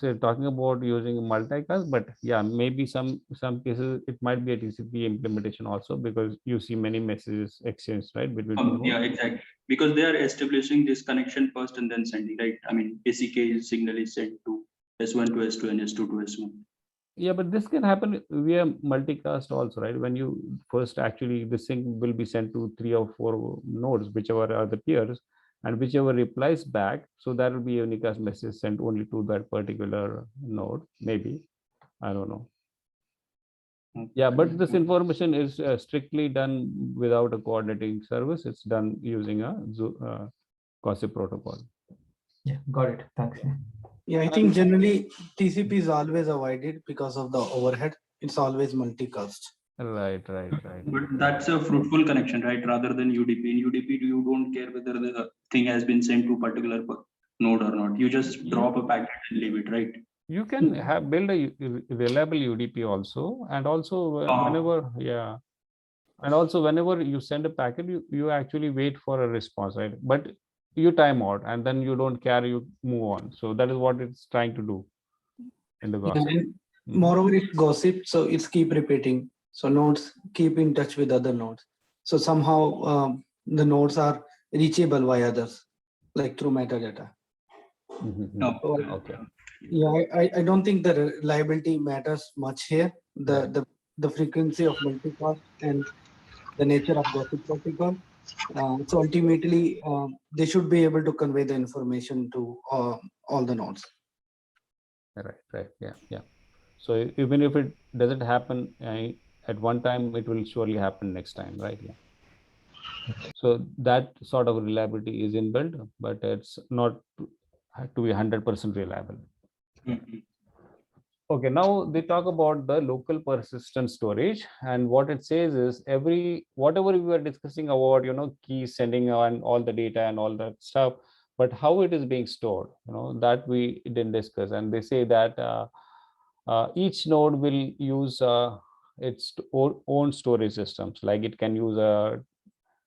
are talking about using multicast, but yeah, maybe some cases it might be a TCP implementation also, because you see many messages exchanged, right, between two nodes. Yeah, exactly. Because they are establishing this connection first and then sending, right? I mean, ACK signal is sent to S1 to S2 and S2 to S1. Yeah, but this can happen via multicast also, right? When you first actually, this thing will be sent to 3 or 4 nodes, whichever are the peers, and whichever replies back. So that will be a unicast message sent only to that particular node, maybe. I don't know. Yeah, but this information is strictly done without a coordinating service. It's done using a gossip protocol. Yeah, got it. Thanks. Yeah, I think generally TCP is always avoided because of the overhead. It's always multicast. Right. But that's a fruitful connection, right? Rather than UDP. In UDP, you don't care whether the thing has been sent to a particular node or not. You just drop a packet and leave it, right? You can build a reliable UDP also, and also whenever, yeah, and also whenever you send a packet, you actually wait for a response, right? But you time out, and then you don't care, you move on. So that is what it's trying to do in the gossip. And moreover, it's gossip, so it's keep repeating. So nodes keep in touch with other nodes. So somehow the nodes are reachable by others, like through metadata. Okay. Yeah, I don't think the reliability matters much here. The frequency of multicast and the nature of gossip protocol. So ultimately, they should be able to convey the information to all the nodes. Right. Yeah. So even if it doesn't happen at one time, it will surely happen next time, right? Yeah. So that sort of reliability is inbuilt, but it's not to be 100% reliable. Okay, now they talk about the local persistent storage, and what it says is whatever we were discussing about, key sending on all the data and all that stuff, but how it is being stored, that we didn't discuss. And they say that each node will use its own storage systems, like it can use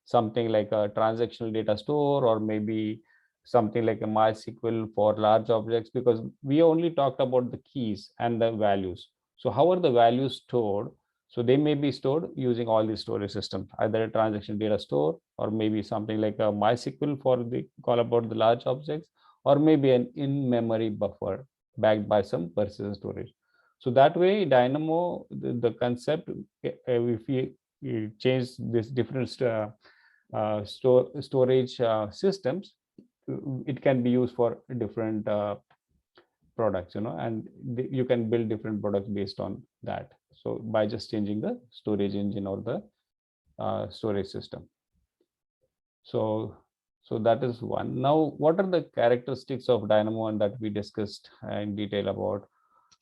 something like a transactional data store, or maybe something like a MySQL for large objects, because we only talked about the keys and the values. So how are the values stored? So they may be stored using all these storage systems, either a transaction data store, or maybe something like a MySQL for the call about the large objects, or maybe an in-memory buffer backed by some persistent storage. So that way, Dynamo, the concept, if we change this different storage systems, it can be used for different products, and you can build different products based on that. So by just changing the storage engine or the storage system. So that is one. Now, what are the characteristics of Dynamo, and that we discussed in detail about?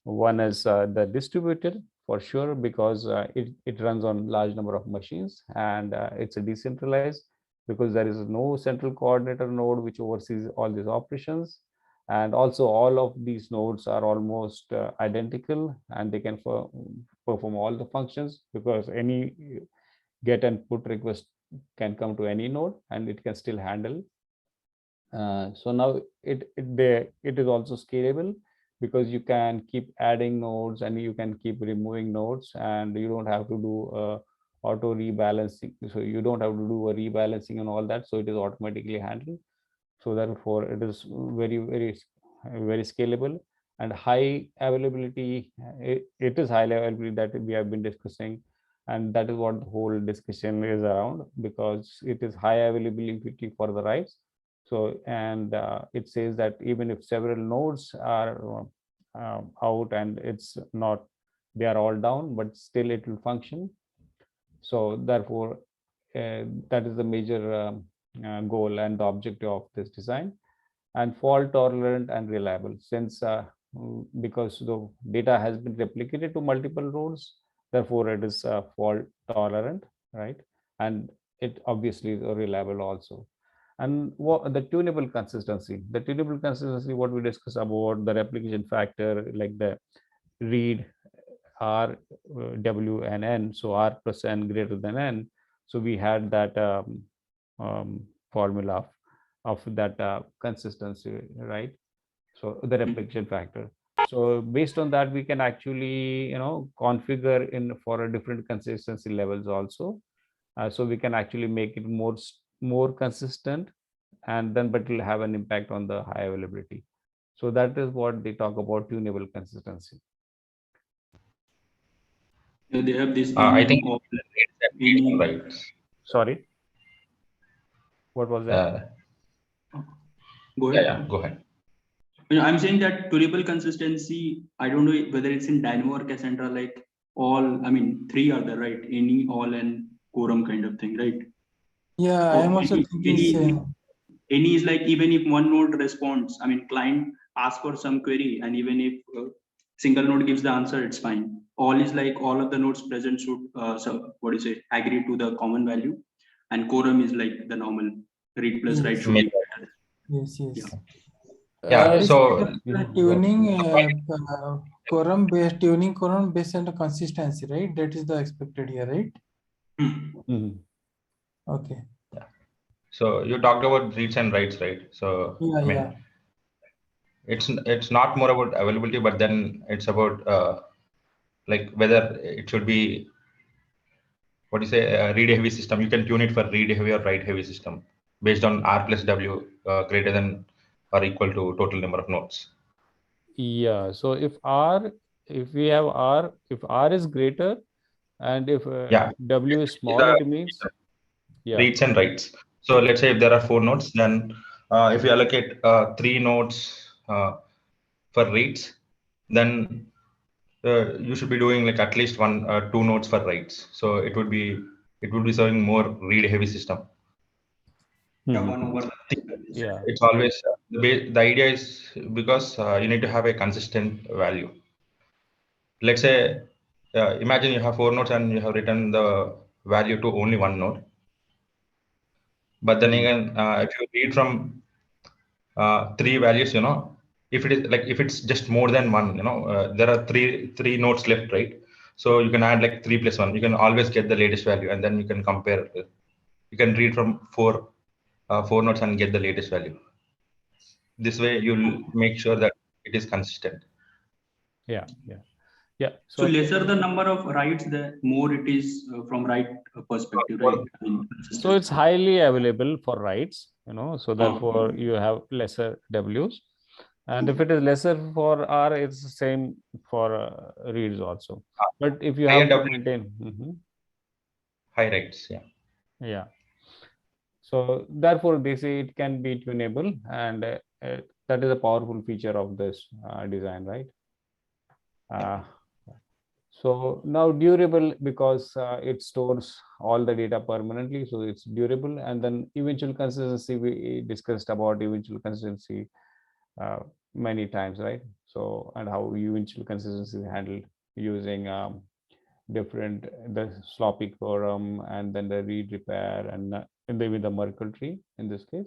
One is the distributed, for sure, because it runs on large number of machines, and it's a decentralized, because there is no central coordinator node which oversees all these operations. And also all of these nodes are almost identical, and they can perform all the functions, because any get and put request can come to any node, and it can still handle. So now it is also scalable, because you can keep adding nodes and you can keep removing nodes, and you don't have to do auto rebalancing. So you don't have to do a rebalancing and all that. So it is automatically handled. So therefore it is very scalable and high availability. It is high availability that we have been discussing, and that is what the whole discussion is around, because it is high availability for the writes. So, and it says that even if several nodes are out and it's not, they are all down, but still it will function. So therefore, that is the major goal and the objective of this design. And fault tolerant and reliable, since because the data has been replicated to multiple nodes, therefore it is fault tolerant, right? And it obviously is reliable also. And what the tunable consistency, what we discussed about the replication factor, like the read R, W and N, so R plus N greater than N. So we had that formula of that consistency, right? So the replication factor. So based on that, we can actually, configure in for a different consistency levels also. So we can actually make it more consistent, and then but it will have an impact on the high availability. So that is what they talk about tunable consistency. Yeah, they have this. I think any right. Sorry, what was that? Go Yeah, ahead. yeah, go ahead. I'm saying that tunable consistency, I don't know whether it's in Dynamo or Cassandra, like all, I mean, three are there, right? Any, all, and quorum kind of thing, right? Yeah, I am also thinking same. Any is like, even if one node responds, I mean, client asks for some query, and even if single node gives the answer, it's fine. All is like all of the nodes present should, agree to the common value. And quorum is like the normal read plus write should be better. Yes, yes. Yeah, so Tuning quorum based on the consistency, right? That is the expected here, right? Okay. Yeah. So you talked about reads and writes, right? So Yeah, I mean, it's not more about availability, but then it's about like whether it should be what you say a read heavy system. You can tune it for read heavy or write heavy system based on R plus W greater than or equal to total number of nodes. Yeah. So if we have R, if R is greater, and if W is small, it means reads and writes. So let's say if there are 4 nodes, then if you allocate 3 nodes for reads, then you should be doing like at least 2 nodes for writes. So it would be serving more read heavy system. Yeah. It's always the idea is because you need to have a consistent value. Let's say imagine you have 4 nodes and you have written the value to only 1 node. But then again, if you read from 3 values, if it's just more than 1, there are three nodes left, right? So you can add like 3 plus 1. You can always get the latest value, and then you can compare. You can read from 4 nodes and get the latest value. This way, you'll make sure that it is consistent. Yeah. So lesser the number of writes, the more it is from write perspective, right? So it's highly available for writes, so therefore you have lesser Ws. And if it is lesser for R, it's the same for reads also. But if you have to maintain high writes, yeah. So therefore they say it can be tunable, and that is a powerful feature of this design, right? So now durable, because it stores all the data permanently, so it's durable. And then eventual consistency, we discussed about eventual consistency many times, right? So, and how eventual consistency is handled using the sloppy quorum, and then the read repair, and with the Merkel tree in this case.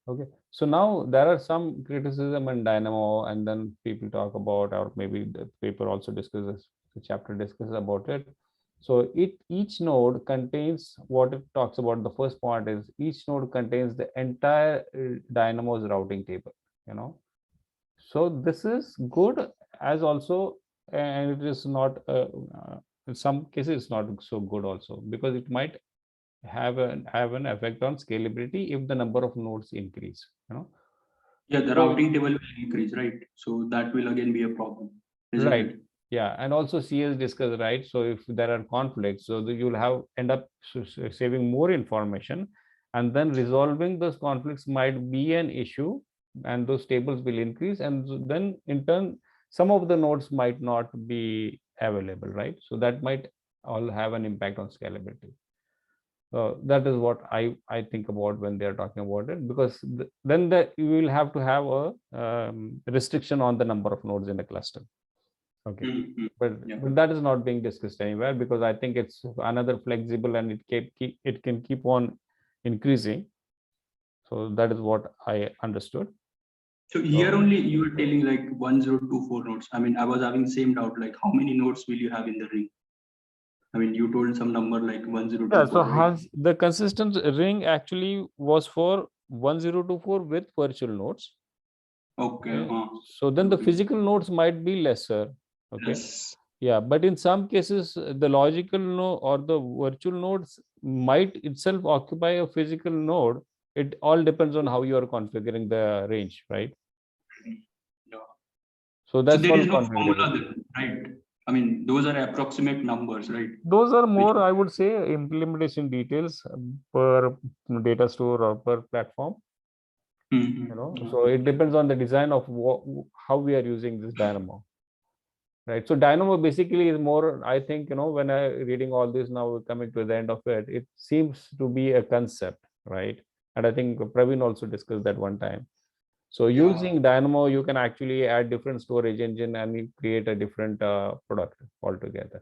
Okay, so now there are some criticism in Dynamo, and then people talk about, or maybe the paper also discusses, the chapter discusses about it. So each node contains what it talks about. The first part is each node contains the entire Dynamo's routing table, So this is good, as also, and it is not, in some cases it's not so good also, because it might have an effect on scalability if the number of nodes increase, Yeah, the routing table will increase, right? So that will again be a problem. Right. Yeah, and also CS discussed, right? So if there are conflicts, so you'll end up saving more information, and then resolving those conflicts might be an issue, and those tables will increase, and then in turn some of the nodes might not be available, right? So that might all have an impact on scalability. That is what I think about when they're talking about it, because then you will have to have a restriction on the number of nodes in a cluster. Okay, but that is not being discussed anywhere, because I think it's another flexible, and it can keep on increasing. So that is what I understood. So here only you were telling like 1024 nodes. I mean, I was having same doubt, like how many nodes will you have in the ring? I mean, you told some number like 1024. Yeah, so the consistent ring actually was for 1024 with virtual nodes. Okay. So then the physical nodes might be lesser. Okay. Yes. Yeah, but in some cases, the logical node or the virtual nodes might itself occupy a physical node. It all depends on how you are configuring the range, right? Yeah. So that's there is all no formula then, right? I mean, those are approximate numbers, right? Those are more, I would say, implementation details per data store or per platform. You know, so it depends on the design of how we are using this Dynamo. Right. So Dynamo basically is more, I think, you know, when I reading all this now, coming to the end of it, it seems to be a concept, right? And I think Praveen also discussed that one time. So using Dynamo, you can actually add different storage engine and you create a different product altogether.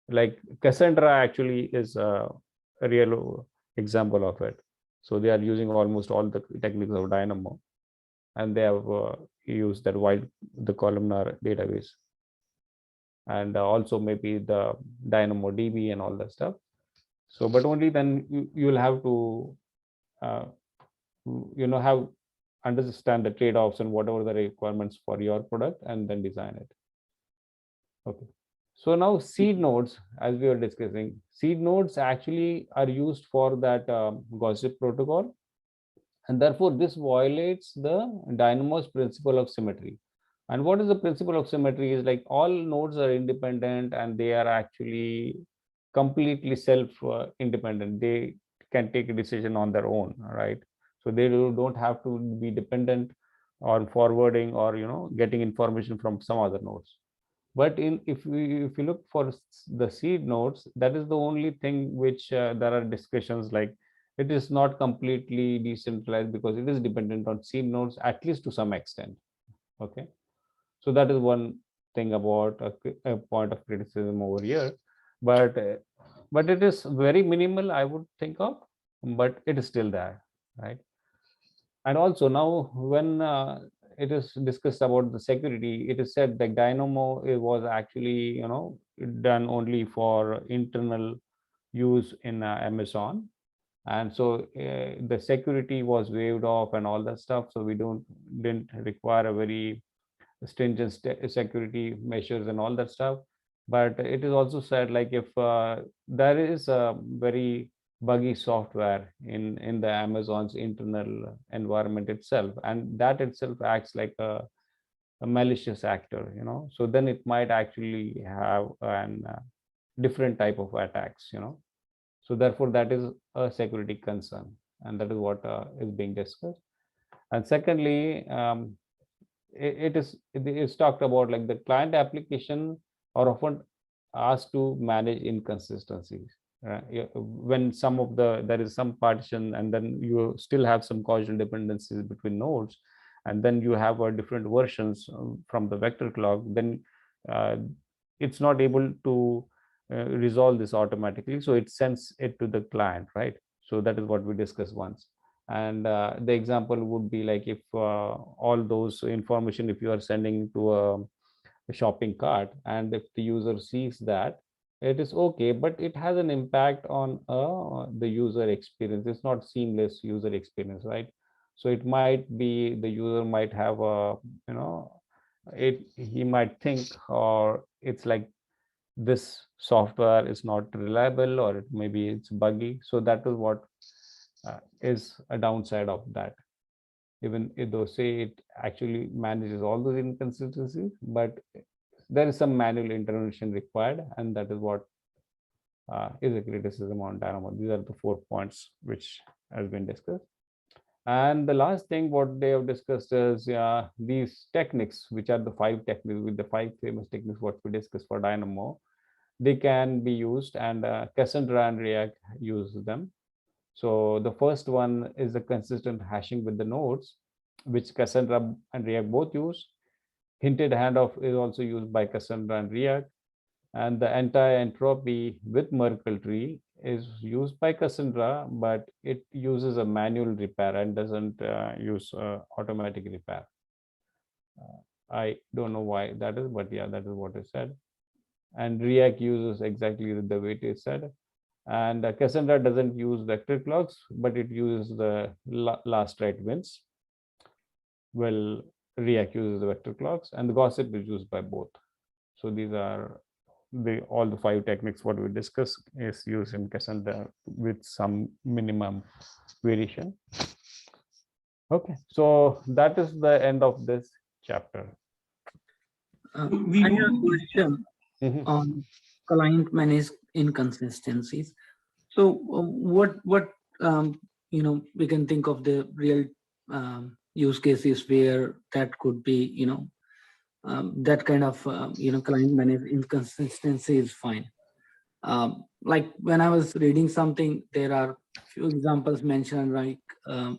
Like Cassandra actually is a real example of it. So they are using almost all the techniques of Dynamo, and they have used that the columnar database, and also maybe the DynamoDB and all that stuff. So, but only then you will have to, you know, have understand the trade-offs and whatever the requirements for your product, and then design it. Okay. So now seed nodes, as we were discussing, seed nodes actually are used for that gossip protocol, and therefore this violates the Dynamo's principle of symmetry. And what is the principle of symmetry is like all nodes are independent and they are actually completely self-independent. They can take a decision on their own, right? So they don't have to be dependent on forwarding or, you know, getting information from some other nodes. But if you look for the seed nodes, that is the only thing which there are discussions like it is not completely decentralized because it is dependent on seed nodes, at least to some extent. Okay. So that is one thing about a point of criticism over here, but it is very minimal, I would think of, but it is still there, right? And also now when it is discussed about the security, it is said that Dynamo was actually, you know, done only for internal use in Amazon, and so the security was waived off and all that stuff. So we didn't require a very stringent security measures and all that stuff. But it is also said like if there is a very buggy software in the Amazon's internal environment itself, and that itself acts like a malicious actor, you know, so then it might actually have an different type of attacks, you know. So therefore that is a security concern, and that is what is being discussed. And secondly, it is talked about like the client application are often asked to manage inconsistencies. When some of there is some partition and then you still have some causal dependencies between nodes, and then you have different versions from the vector clock, then it's not able to resolve this automatically, so it sends it to the client, right? So that is what we discussed once. And the example would be like if all those information, if you are sending to a shopping cart, and if the user sees that, it is okay, but it has an impact on the user experience. It's not seamless user experience, right? So it might be the user might have a, you know, he might think, or it's like this software is not reliable, or maybe it's buggy. So that is what is a downside of that. Even though say it actually manages all those inconsistencies, but there is some manual intervention required, and that is what is a criticism on Dynamo. These are the 4 points which has been discussed. And the last thing what they have discussed is these techniques, which are the 5 techniques, with the 5 famous techniques what we discussed for Dynamo. They can be used, and Cassandra and React use them. So the first one is the consistent hashing with the nodes, which Cassandra and React both use. Hinted handoff is also used by Cassandra and React. And the anti-entropy with Merkel tree is used by Cassandra, but it uses a manual repair and doesn't use automatic repair. I don't know why that is, but yeah, that is what is said. And React uses exactly the way it is said. And Cassandra doesn't use vector clocks, but it uses the last write wins. Well, React uses the vector clocks, and the gossip is used by both. So these are all the 5 techniques what we discussed is used in Cassandra with some minimum variation. Okay, so that is the end of this chapter. I have a question on client managed inconsistencies. So what we can think of the real use cases where that could be, that kind of client managed inconsistency is fine. Like when I was reading something, there are few examples mentioned,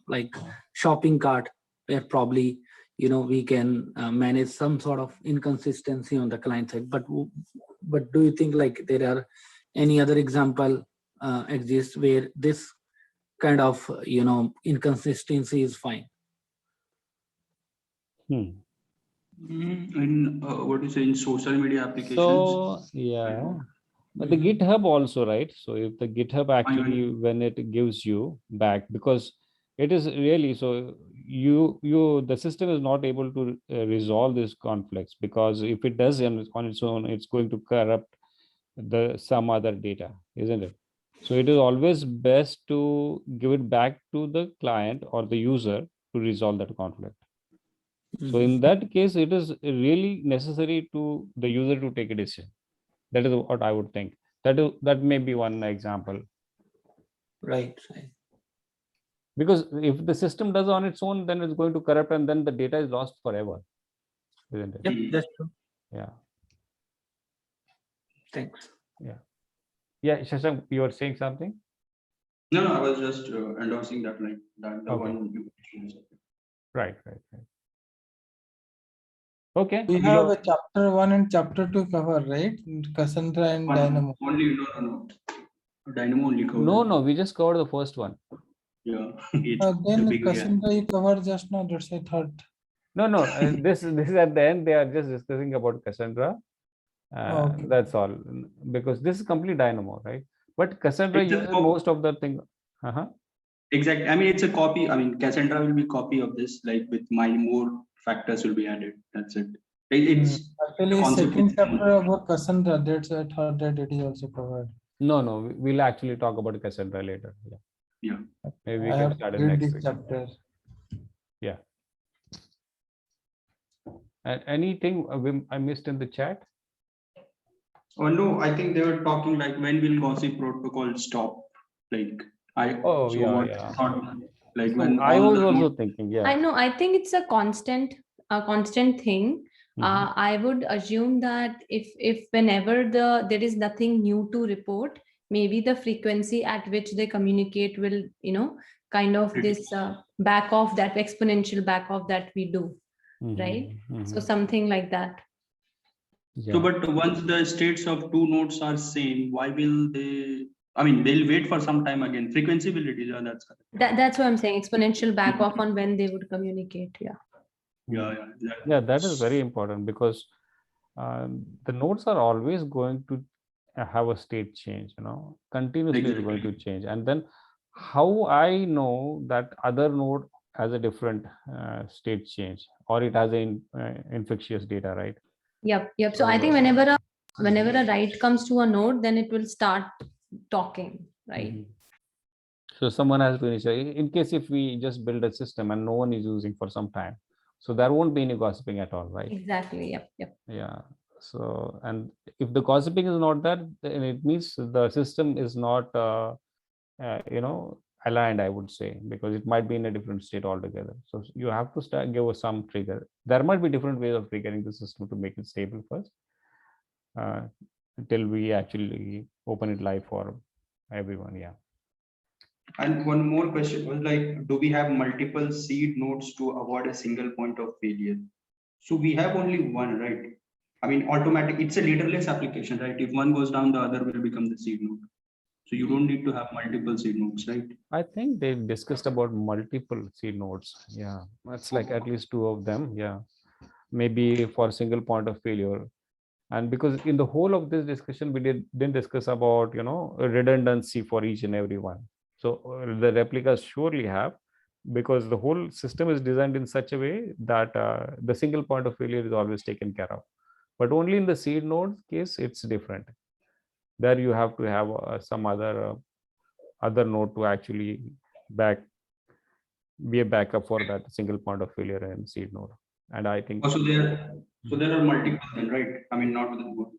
like shopping cart, where probably we can manage some sort of inconsistency on the client side. But do you think like there are any other example exists where this kind of inconsistency is fine? In what do you say, in social media applications? So yeah, but the GitHub also, right? So if the GitHub actually, when it gives you back, because it is really, so the system is not able to resolve these conflicts, because if it does on its own, it's going to corrupt some other data, isn't it? So it is always best to give it back to the client or the user to resolve that conflict. So in that case, it is really necessary to the user to take a decision. That is what I would think. That may be one example. Right. Because if the system does on its own, then it's going to corrupt, and then the data is lost forever, isn't it? Yep, that's true. Yeah. Thanks. Yeah. Yeah, Shashank, you were saying something? No, I was just endorsing that line. That the one you mentioned. Right. Okay. We have a chapter 1 and chapter 2 cover, right? Cassandra and Dynamo. Only no. Dynamo only covered. No, we just covered the first one. Yeah. Then Cassandra you covered just now. That's I thought. No. This is at the end. They are just discussing about Cassandra. Okay. That's all. Because this is complete Dynamo, right? But Cassandra uses most of the thing. Exactly. I mean, it's a copy. I mean, Cassandra will be copy of this, like with more factors will be added. That's it. It's actually second chapter about Cassandra. That's I thought that it is also covered. No. We'll actually talk about Cassandra later. Yeah. Maybe we can start in next week. Chapter. Yeah. And anything I missed in the chat? Oh no, I think they were talking like when will gossip protocol stop? Like yeah. Like so when I was also thinking, yeah. I know. I think it's a constant thing. I would assume that if whenever there is nothing new to report, maybe the frequency at which they communicate will, kind of this back off, that exponential back off that we do, right? So something like that. So, but once the states of two nodes are same, why will they? I mean, they'll wait for some time again. Frequency will reduce. That's correct. That's what I'm saying. Exponential back off on when they would communicate. Yeah. That is very important, because the nodes are always going to have a state change. Continuously is going to change, and then how I know that other node has a different state change, or it has an infectious data, right? Yep. So I think whenever a write comes to a node, then it will start talking, right? So someone has to initiate. In case if we just build a system and no one is using for some time, so there won't be any gossiping at all, right? Exactly. Yep. Yeah. So, and if the gossiping is not there, then it means the system is not aligned, I would say, because it might be in a different state altogether. So you have to give us some trigger. There might be different ways of triggering the system to make it stable first, until we actually open it live for everyone. Yeah. And one more question was like, do we have multiple seed nodes to avoid a single point of failure? So we have only one, right? I mean, automatic, it's a leaderless application, right? If one goes down, the other will become the seed node. So you don't need to have multiple seed nodes, right? I think they discussed about multiple seed nodes. Yeah, that's like at least 2 of them. Yeah, maybe for a single point of failure. And because in the whole of this discussion, we didn't discuss about, redundancy for each and every one. So the replicas surely have, because the whole system is designed in such a way that the single point of failure is always taken care of. But only in the seed node case, it's different. There you have to have some other node to actually be a backup for that single point of failure in seed node. And I think So there are multiple then, right? I mean, not within one.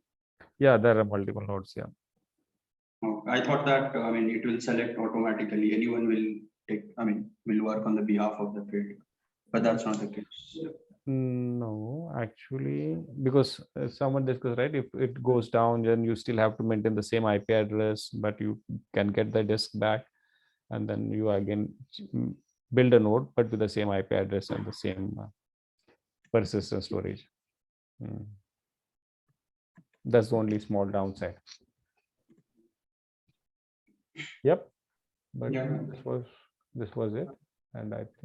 Yeah, there are multiple nodes. Yeah. Oh, I thought that it will select automatically. Anyone will take. Will work on the behalf of the field, but that's not the case. No, actually, because someone discussed, right? If it goes down, then you still have to maintain the same IP address, but you can get the disk back, and then you again build a node, but with the same IP address and the same persistent storage. That's the only small downside. Yep. But Yeah. this was it, and I think